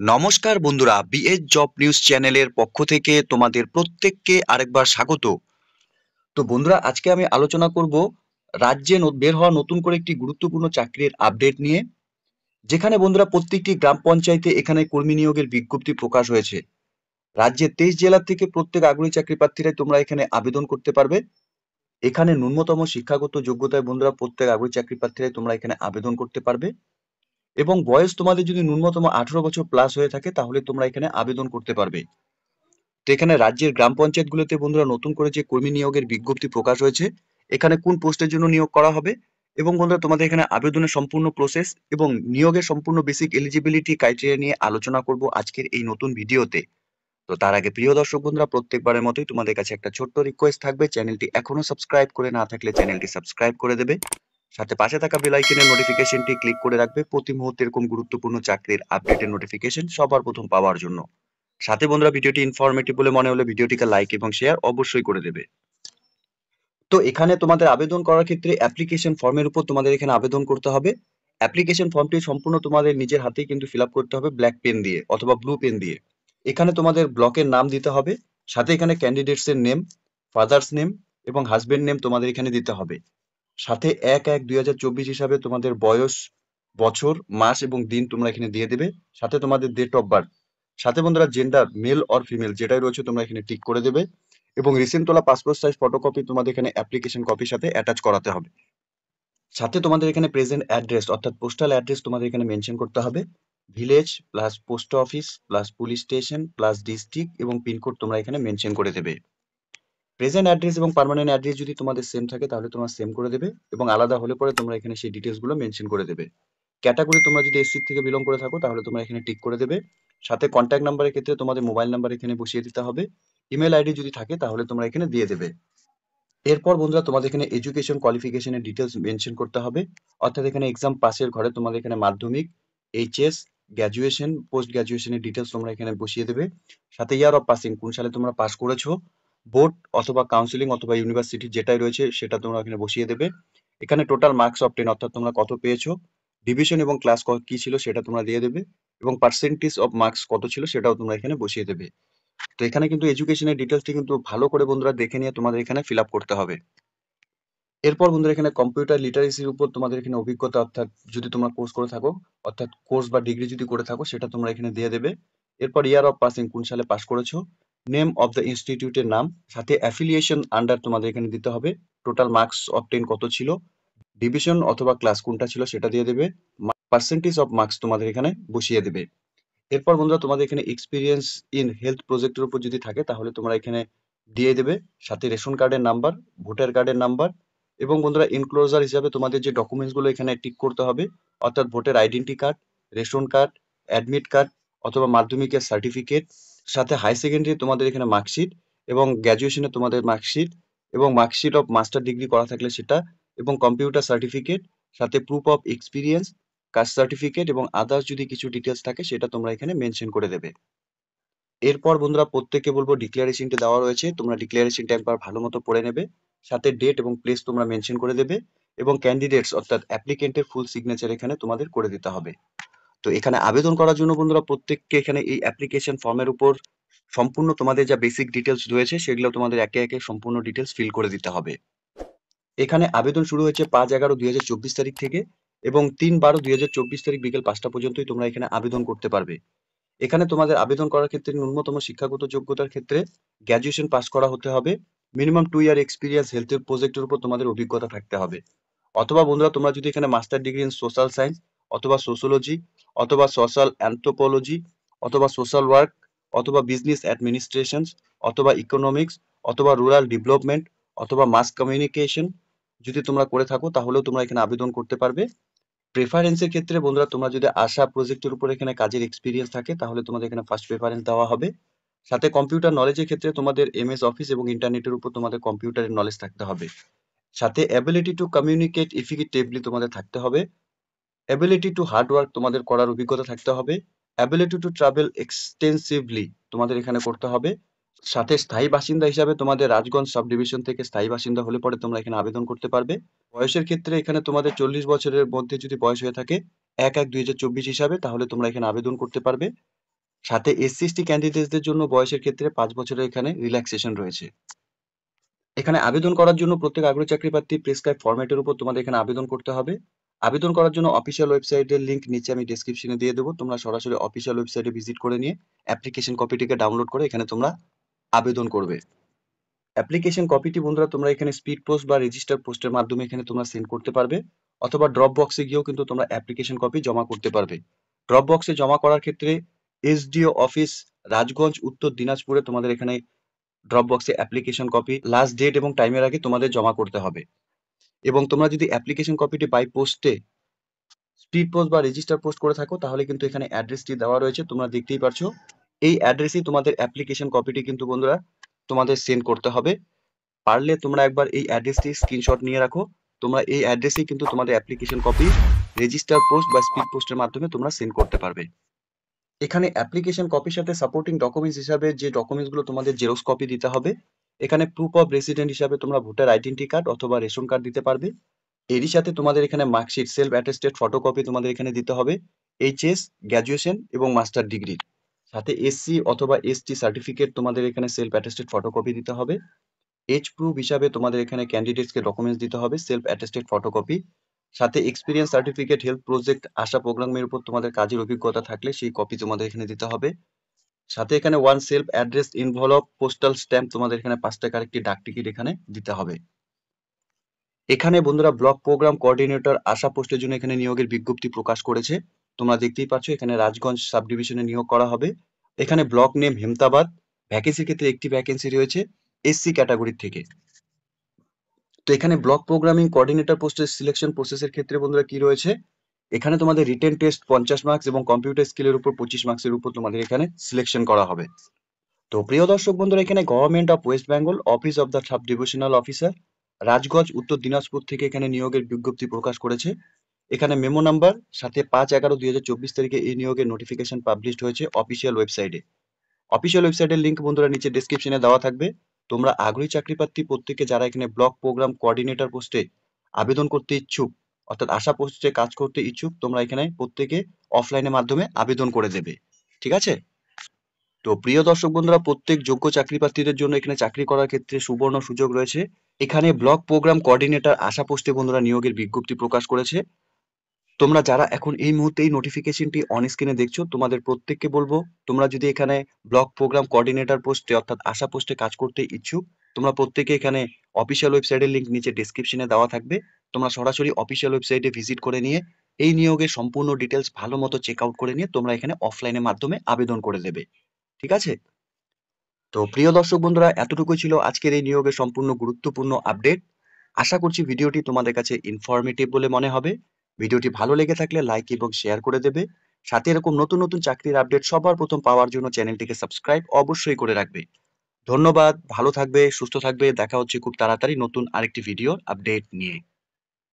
নমস্কার বন্ধুরা, BS job news চ্যানেলের পক্ষ থেকে তোমাদের প্রত্যেককে আরেকবার স্বাগত। তো বন্ধুরা, আজকে আমি আলোচনা করব রাজ্যে বের হওয়া নতুন করে একটি গুরুত্বপূর্ণ চাকরির আপডেট নিয়ে, যেখানে বন্ধুরা প্রত্যেকটি গ্রাম পঞ্চায়েতে এখানে কর্মী নিয়োগের বিজ্ঞপ্তি প্রকাশ হয়েছে। রাজ্যের 23 জেলা থেকে প্রত্যেক আগ্রহী চাকরি প্রার্থীরাই তোমরা এখানে আবেদন করতে পারবে। এখানে ন্যূনতম শিক্ষাগত যোগ্যতায় বন্ধুরা প্রত্যেক আগ্রহী চাকরি প্রার্থীরাই তোমরা এখানে আবেদন করতে পারবে, এবং বয়স তোমাদের যদি ন্যূনতম 18 বছর প্লাস হয়ে থাকে তাহলে তোমরা এখানে আবেদন করতে পারবে। তো এখানে রাজ্যের গ্রাম পঞ্চায়েতগুলোতে বন্ধুরা নতুন করে যে কর্মী নিয়োগের বিজ্ঞপ্তি প্রকাশ হয়েছে, এখানে কোন পোস্টের জন্য নিয়োগ করা হবে এবং বন্ধুরা তোমাদের এখানে আবেদনের সম্পূর্ণ প্রসেস এবং নিয়োগের সম্পূর্ণ বেসিক এলিজিবিলিটি ক্রাইটেরিয়া নিয়ে আলোচনা করব আজকের এই নতুন ভিডিওতে। তো তার আগে প্রিয় দর্শক বন্ধুরা, প্রত্যেকবারের মতোই তোমাদের কাছে একটা ছোট্ট রিকোয়েস্ট থাকবে, চ্যানেলটি এখনো সাবস্ক্রাইব করে না থাকলে চ্যানেলটি সাবস্ক্রাইব করে দেবে, সাথে পাশে থাকা বেল আইকনের নোটিফিকেশনটি ক্লিক করে রাখবে প্রতি মুহূর্তে এরকম গুরুত্বপূর্ণ চাকরির আপডেটের নোটিফিকেশন সবার প্রথম পাওয়ার জন্য। সাথে বন্ধুরা, ভিডিওটি ইনফরমেটিভ বলে মনে হলে ভিডিওটিকে লাইক এবং শেয়ার অবশ্যই করে দেবে। তো এখানে তোমাদের আবেদন করার ক্ষেত্রে অ্যাপ্লিকেশন ফর্মের উপর তোমাদের এখানে আবেদন করতে হবে। অ্যাপ্লিকেশন ফর্মটি সম্পূর্ণ তোমাদের নিজের হাতেই কিন্তু ফিল আপ করতে হবে, ব্ল্যাক পেন দিয়ে অথবা ব্লু পেন দিয়ে। এখানে তোমাদের ব্লকের নাম দিতে হবে, সাথে এখানে ক্যান্ডিডেটস এর নেম, ফাদার্স নেম এবং হাজবেন্ড নেম তোমাদের এখানে দিতে হবে। সাথে 1/1/2024 হিসাবে তোমাদের বয়স, বছর, মাস এবং দিন তোমরা এখানে দিয়ে দেবে। সাথে তোমাদের ডেট অফ বার্থ, সাথে বন্ধুরা জেন্ডার মেল অর ফিমেল যেটাই রয়েছে তোমরা এখানে টিক করে দেবে, এবং রিসেন্ট তোলা পাসপোর্ট সাইজ ফটোকপি তোমাদের এখানে অ্যাপ্লিকেশন কপির সাথে অ্যাটাচ করাতে হবে। সাথে তোমাদের এখানে প্রেজেন্ট অ্যাড্রেস অর্থাৎ পোস্টাল অ্যাড্রেস তোমাদের এখানে মেনশন করতে হবে। Village plus post office plus police station plus district এবং পিনকোড তোমরা এখানে মেনশন করে দেবে। প্রেজেন্ট অ্যাড্রেস এবং পার্মানেন্ট অ্যাড্রেস যদি তোমাদের সেম থাকে তাহলে তোমরা সেম করে দেবে, এবং আলাদা হলে পরে তোমরা এখানে সেই ডিটেলস গুলো মেনশন করে দেবে। ক্যাটাগরি তোমরা যদি এসসি থেকে বিলং করে থাকো তাহলে তোমরা এখানে টিক করে দেবে। সাথে কন্ট্যাক্ট নাম্বারের ক্ষেত্রে তোমাদের মোবাইল নাম্বার এখানে বসিয়ে দিতে হবে। ইমেল আইডি যদি থাকে তাহলে তোমরা এখানে দিয়ে দেবে। এরপর বন্ধুরা তোমাদের এখানে এডুকেশন কোয়ালিফিকেশনের ডিটেলস মেনশন করতে হবে, অর্থাৎ এখানে এক্সাম পাসের ঘরে তোমাদের এখানে মাধ্যমিক, এইচএস, গ্র্যাজুয়েশন, পোস্ট গ্র্যাজুয়েশনের ডিটেলস তোমরা এখানে বসিয়ে দেবে। সাথে ইয়ার অফ পাসিং, কোন সালে তোমরা পাস করেছো, বোর্ড অথবা কাউন্সিলিং অথবা ইউনিভার্সিটি যেটাই রয়েছে সেটা তোমরা এখানে বসিয়ে দেবে। এখানে টোটাল মার্কস অফ 10 অর্থাৎ তোমরা কত পেয়েছো, ডিভিশন এবং ক্লাস কি ছিল সেটা তোমরা দিয়ে দেবে, এবং পার্সেন্টেজ অফ মার্কস কত ছিল সেটাও তোমরা এখানে বসিয়ে দেবে। তো এখানে কিন্তু এডুকেশনের ডিটেলসটি কিন্তু ভালো করে বন্ধুরা দেখে নিয়ে তোমাদের এখানে ফিল আপ করতে হবে। এরপর বন্ধুরা এখানে কম্পিউটার লিটারেসির উপর তোমাদের এখানে অভিজ্ঞতা, অর্থাৎ যদি তোমরা কোর্স করে থাকো, অর্থাৎ কোর্স বা ডিগ্রি যদি করে থাকো সেটা তোমরা এখানে দিয়ে দেবে। এরপর ইয়ার অফ পাসিং, কোন সালে পাস করেছো, নেম অফ দ্য ইনস্টিটিউটের নাম, সাথে অ্যাফিলিয়েশন আন্ডার তোমাদের এখানে দিতে হবে, টোটাল মার্কস অফ 10 কত ছিল, ডিভিশন অথবা ক্লাস কোনটা ছিল সেটা দিয়ে দেবে, পার্সেন্টেজ অফ মার্কস তোমাদের এখানে বসিয়ে দেবে। এরপর বন্ধুরা তোমাদের এখানে এক্সপিরিয়েন্স ইন হেলথ প্রজেক্টের উপর যদি থাকে তাহলে তোমরা এখানে দিয়ে দেবে, সাথে রেশন কার্ডের নাম্বার, ভোটার কার্ডের নাম্বার, এবং বন্ধুরা এনক্লোজার হিসাবে তোমাদের যে ডকুমেন্টস গুলো এখানে টিক করতে হবে, অর্থাৎ voter identity card, ration card, admit card অথবা মাধ্যমিকের সার্টিফিকেট, সাথে হাই সেকেন্ডারি তোমাদের এখানে মার্কশিট, এবং গ্র্যাজুয়েশনে তোমাদের মার্কশিট, এবং মার্কশিট অফ মাস্টার ডিগ্রি করা থাকলে সেটা, এবং কম্পিউটার সার্টিফিকেট, সাথে proof of experience, caste certificate এবং আদার্স যদি কিছু ডিটেলস থাকে সেটা তোমরা এখানে মেনশন করে দেবে। এরপর বন্ধুরা প্রত্যেককে বলবো ডিক্লারেশনটা দেওয়া রয়েছে, তোমরা ডিক্লারেশনটা একবার ভালো মতো পড়ে নেবে, সাথে ডেট এবং প্লেস তোমরা মেনশন করে দেবে, এবং ক্যান্ডিডেটস অর্থাৎ অ্যাপ্লিকেন্টের ফুল সিগনেচার এখানে তোমাদের করে দিতে হবে। তো এখানে আবেদন করার জন্য বন্ধুরা প্রত্যেককে এখানে এই অ্যাপ্লিকেশন ফর্মের উপর সম্পূর্ণ তোমাদের যা বেসিক ডিটেলস রয়েছে সেগুলো তোমাদের একে একে সম্পূর্ণ ডিটেলস ফিল করে দিতে হবে। এখানে আবেদন শুরু হয়েছে 5/11/2024 তারিখ থেকে, এবং 3/12/2024 তারিখ বিকেল 5টা পর্যন্তই তোমরা এখানে আবেদন করতে পারবে। এখানে তোমাদের আবেদন করার ক্ষেত্রে ন্যূনতম শিক্ষাগত যোগ্যতার ক্ষেত্রে গ্র্যাজুয়েশন পাস করা হতে হবে, মিনিমাম 2 ইয়ার এক্সপিরিয়েন্স হেলথের প্রজেক্টের উপর তোমাদের অভিজ্ঞতা থাকতে হবে, অথবা বন্ধুরা তোমরা যদি এখানে master degree in social science অথবা সোশিওলজি অথবা সোশ্যাল অ্যানথ্রোপোলজি অথবা সোশ্যাল ওয়ার্ক অথবা বিজনেস অ্যাডমিনিস্ট্রেশন অথবা ইকোনমিক্স অথবা রুরাল ডেভেলপমেন্ট অথবা মাস কমিউনিকেশন যদি তোমরা করে থাকো তাহলেও তোমরা এখানে আবেদন করতে পারবে। প্রেফারেন্সের ক্ষেত্রে বন্ধুরা তোমরা যদি আশা প্রজেক্টের উপর এখানে কাজের এক্সপিরিয়েন্স থাকে তাহলে তোমাদের এখানে ফার্স্ট প্রেফারেন্স দেওয়া হবে। সাথে কম্পিউটার নলেজের ক্ষেত্রে তোমাদের এমএস অফিস এবং ইন্টারনেটের উপর তোমাদের কম্পিউটারের নলেজ থাকতে হবে। সাথে অ্যাবিলিটি টু কমিউনিকেট ইফেক্টিভলি তোমাদের থাকতে হবে। অ্যাবিলিটি টু হার্ড ওয়ার্ক তোমাদের করার অভিজ্ঞতা থাকতে হবে। অ্যাবিলিটি টু ট্রাভেল এক্সটেন্সিভলি তোমাদের এখানে করতে হবে। সাথে স্থায়ী বাসিন্দা হিসাবে তোমাদের রাজগঞ্জ সাব ডিভিশন থেকে স্থায়ী বাসিন্দা হলে পরে তোমরা এখানে আবেদন করতে পারবে। বয়সের ক্ষেত্রে এখানে তোমাদের 40 বছরের মধ্যে যদি বয়স হয়ে থাকে 1/1/2024 হিসাবে তাহলে তোমরা এখানে আবেদন করতে পারবে। সাথে SC/ST ক্যান্ডিডেটদের জন্য বয়সের ক্ষেত্রে 5 বছরের এখানে রিল্যাক্সেশন রয়েছে। এখানে আবেদন করার জন্য প্রত্যেক আগ্রহী চাকরি প্রার্থী প্রেসক্রাইব ফরম্যাটের উপর তোমাদের এখানে আবেদন করতে হবে। আবেদন করার জন্য অফিসিয়াল ওয়েবসাইটের লিংক নিচে আমি ডেসক্রিপশনে দিয়ে দেবো। তোমরা সরাসরি অফিসিয়াল ওয়েবসাইটে ভিজিট করে নিয়ে অ্যাপ্লিকেশন কপিটিকে ডাউনলোড করে এখানে তোমরা আবেদন করবে। অ্যাপ্লিকেশন কপিটি বন্ধুরা তোমরা এখানে স্পিড পোস্ট বা রেজিস্টার পোস্টের মাধ্যমে এখানে তোমরা সেন্ড করতে পারবে, অথবা ড্রপ বক্সে গিয়েও কিন্তু তোমরা অ্যাপ্লিকেশন কপি জমা করতে পারবে। ড্রপ বক্সে জমা করার ক্ষেত্রে SDO অফিস, রাজগঞ্জ, উত্তর দিনাজপুরে তোমাদের এখানে ড্রপ বক্সে অ্যাপ্লিকেশন কপি লাস্ট ডেট এবং টাইমের আগে তোমাদের জমা করতে হবে। এবং তোমরা যদি অ্যাপ্লিকেশন কপিটি বাই পোস্টে স্পিড পোস্ট বা রেজিস্টার পোস্ট করে থাকো তাহলে কিন্তু এখানে অ্যাড্রেসটি দেওয়া রয়েছে, তোমরা দেখতেই পারছো। এই অ্যাড্রেসেই তোমাদের অ্যাপ্লিকেশন কপিটি কিন্তু বন্ধুরা তোমাদের সেন্ড করতে হবে। পারলে তোমরা একবার এই অ্যাড্রেসটি স্ক্রিনশট নিয়ে রাখো। তোমরা এই অ্যাড্রেসেই কিন্তু তোমাদের অ্যাপ্লিকেশন কপি রেজিস্টার পোস্ট বা স্পিড পোস্টের মাধ্যমে তোমরা সেন্ড করতে পারবে। এখানে অ্যাপ্লিকেশন কপির সাথে সাপোর্টিং ডকুমেন্টস হিসাবে যে ডকুমেন্টসগুলো তোমাদের জেরক্স কপি দিতে হবে, এখানে প্রুফ অফ রেসিডেন্ট হিসাবে তোমরা ভোটার আইডেন্টি কার্ড অথবা রেশন কার্ড দিতে পারবে। এরই সাথে তোমাদের এখানে মার্কশিট, সেলফ অ্যাটেস্টেড ফটোকপি তোমাদের এখানে দিতে হবে, HS, গ্র্যাজুয়েশন এবং মাস্টার ডিগ্রির। সাথে SC অথবা ST সার্টিফিকেট তোমাদের এখানে সেলফ অ্যাটেস্টেড ফটোকপি দিতে হবে। এজ প্রুফ হিসাবে তোমাদের এখানে ক্যান্ডিডেটসকে ডকুমেন্টস দিতে হবে, সেলফ অ্যাটেস্টেড ফটোকপি। সাথে এক্সপিরিয়েন্স সার্টিফিকেট, হেলথ প্রজেক্ট, আশা প্রোগ্রামের উপর তোমাদের কাজের অভিজ্ঞতা থাকলে সেই কপি তোমাদের এখানে দিতে হবে। সাথে এখানে one self address involve postal stamp তোমাদের এখানে 5 টাকার একটি ডাক টিকিট এখানে দিতে হবে। এখানে বন্ধুরা ব্লক প্রোগ্রাম কোঅর্ডিনেটর আশা পোস্টের জন্য এখানে নিয়োগের বিজ্ঞপ্তি প্রকাশ করেছে। তোমরা দেখতেই পাচ্ছ এখানে রাজগঞ্জ সাব ডিভিশনে নিয়োগ করা হবে। এখানে ব্লক নেম হেমতাবাদ। ভ্যাকেন্সির ক্ষেত্রে একটি ভ্যাকেন্সি রয়েছে SC ক্যাটাগরির থেকে। তো এখানে ব্লক প্রোগ্রামিং কোঅর্ডিনেটর পোস্টের সিলেকশন প্রসেসের ক্ষেত্রে বন্ধুরা কি রয়েছে, এখানে তোমাদের রিটেন টেস্ট 50 মার্কস এবং কম্পিউটার স্কিলের উপর 25 মার্কসের উপর তোমাদের এখানে সিলেকশন করা হবে। তো প্রিয় দর্শক বন্ধুরা, এখানে government of West Bengal, office of the sub divisional officer, Rajganj, উত্তর দিনাজপুর থেকে এখানে নিয়োগের বিজ্ঞপ্তি প্রকাশ করেছে। এখানে মেমো নাম্বার সাথে 5/11/2024 তারিখে এই নিয়োগের নোটিফিকেশন পাবলিশড হয়েছে অফিসিয়াল ওয়েবসাইটে। অফিসিয়াল ওয়েবসাইটের লিংক বন্ধুরা নিচে ডেসক্রিপশনে দেওয়া থাকবে। তোমরা আগ্রহী চাকরি প্রার্থী প্রত্যেকে যারা এখানে ব্লক প্রোগ্রাম কোঅর্ডিনেটর পোস্টে আবেদন করতে ইচ্ছুক, অর্থাৎ আশা পোস্টে কাজ করতে ইচ্ছুক, তোমরা এখানে প্রত্যেকে অফলাইনের মাধ্যমে আবেদন করে দেবে। ঠিক আছে? তো প্রিয় দর্শক বন্ধুরা, প্রত্যেক যোগ্য চাকরি প্রার্থীদের জন্য এখানে চাকরি করার ক্ষেত্রে সুবর্ণ সুযোগ রয়েছে। এখানে ব্লক প্রোগ্রাম কোঅর্ডিনেটর আশা পোস্টে বন্ধুরা নিয়োগের বিজ্ঞপ্তি প্রকাশ করেছে। তোমরা যারা এখন এই মুহূর্তে এই নোটিফিকেশনটি অন স্ক্রিনে দেখছো, তোমাদের প্রত্যেককে বলবো, তোমরা যদি এখানে ব্লক প্রোগ্রাম কোঅর্ডিনেটর পোস্টে অর্থাৎ আশা পোস্টে কাজ করতে ইচ্ছুক, তোমরা প্রত্যেকে এখানে অফিসিয়াল ওয়েবসাইটের লিংক নিচে ডেসক্রিপশনে দেওয়া থাকবে। তোমরা সরাসরি অফিসিয়াল ওয়েবসাইটে ভিজিট করে নিয়ে এই নিয়োগের সম্পূর্ণ ডিটেলস ভালো মতো চেক আউট করে নিয়ে তোমরা এখানে অফলাইনের মাধ্যমে আবেদন করে দেবে। ঠিক আছে? তো প্রিয় দর্শক বন্ধুরা, এতটুকুই ছিল আজকের এই নিয়োগের সম্পূর্ণ গুরুত্বপূর্ণ আপডেট। আশা করছি ভিডিওটি তোমাদের কাছে ইনফরমেটিভ বলে মনে হবে। ভিডিওটি ভালো লেগে থাকলে লাইক এবং শেয়ার করে দেবে। সাথে এরকম নতুন নতুন চাকরির আপডেট সবার প্রথম পাওয়ার জন্য চ্যানেলটিকে সাবস্ক্রাইব অবশ্যই করে রাখবে। ধন্যবাদ, ভালো থাকবে, সুস্থ থাকবে। দেখা হচ্ছে খুব তাড়াতাড়ি নতুন আরেকটি ভিডিও আপডেট নিয়ে।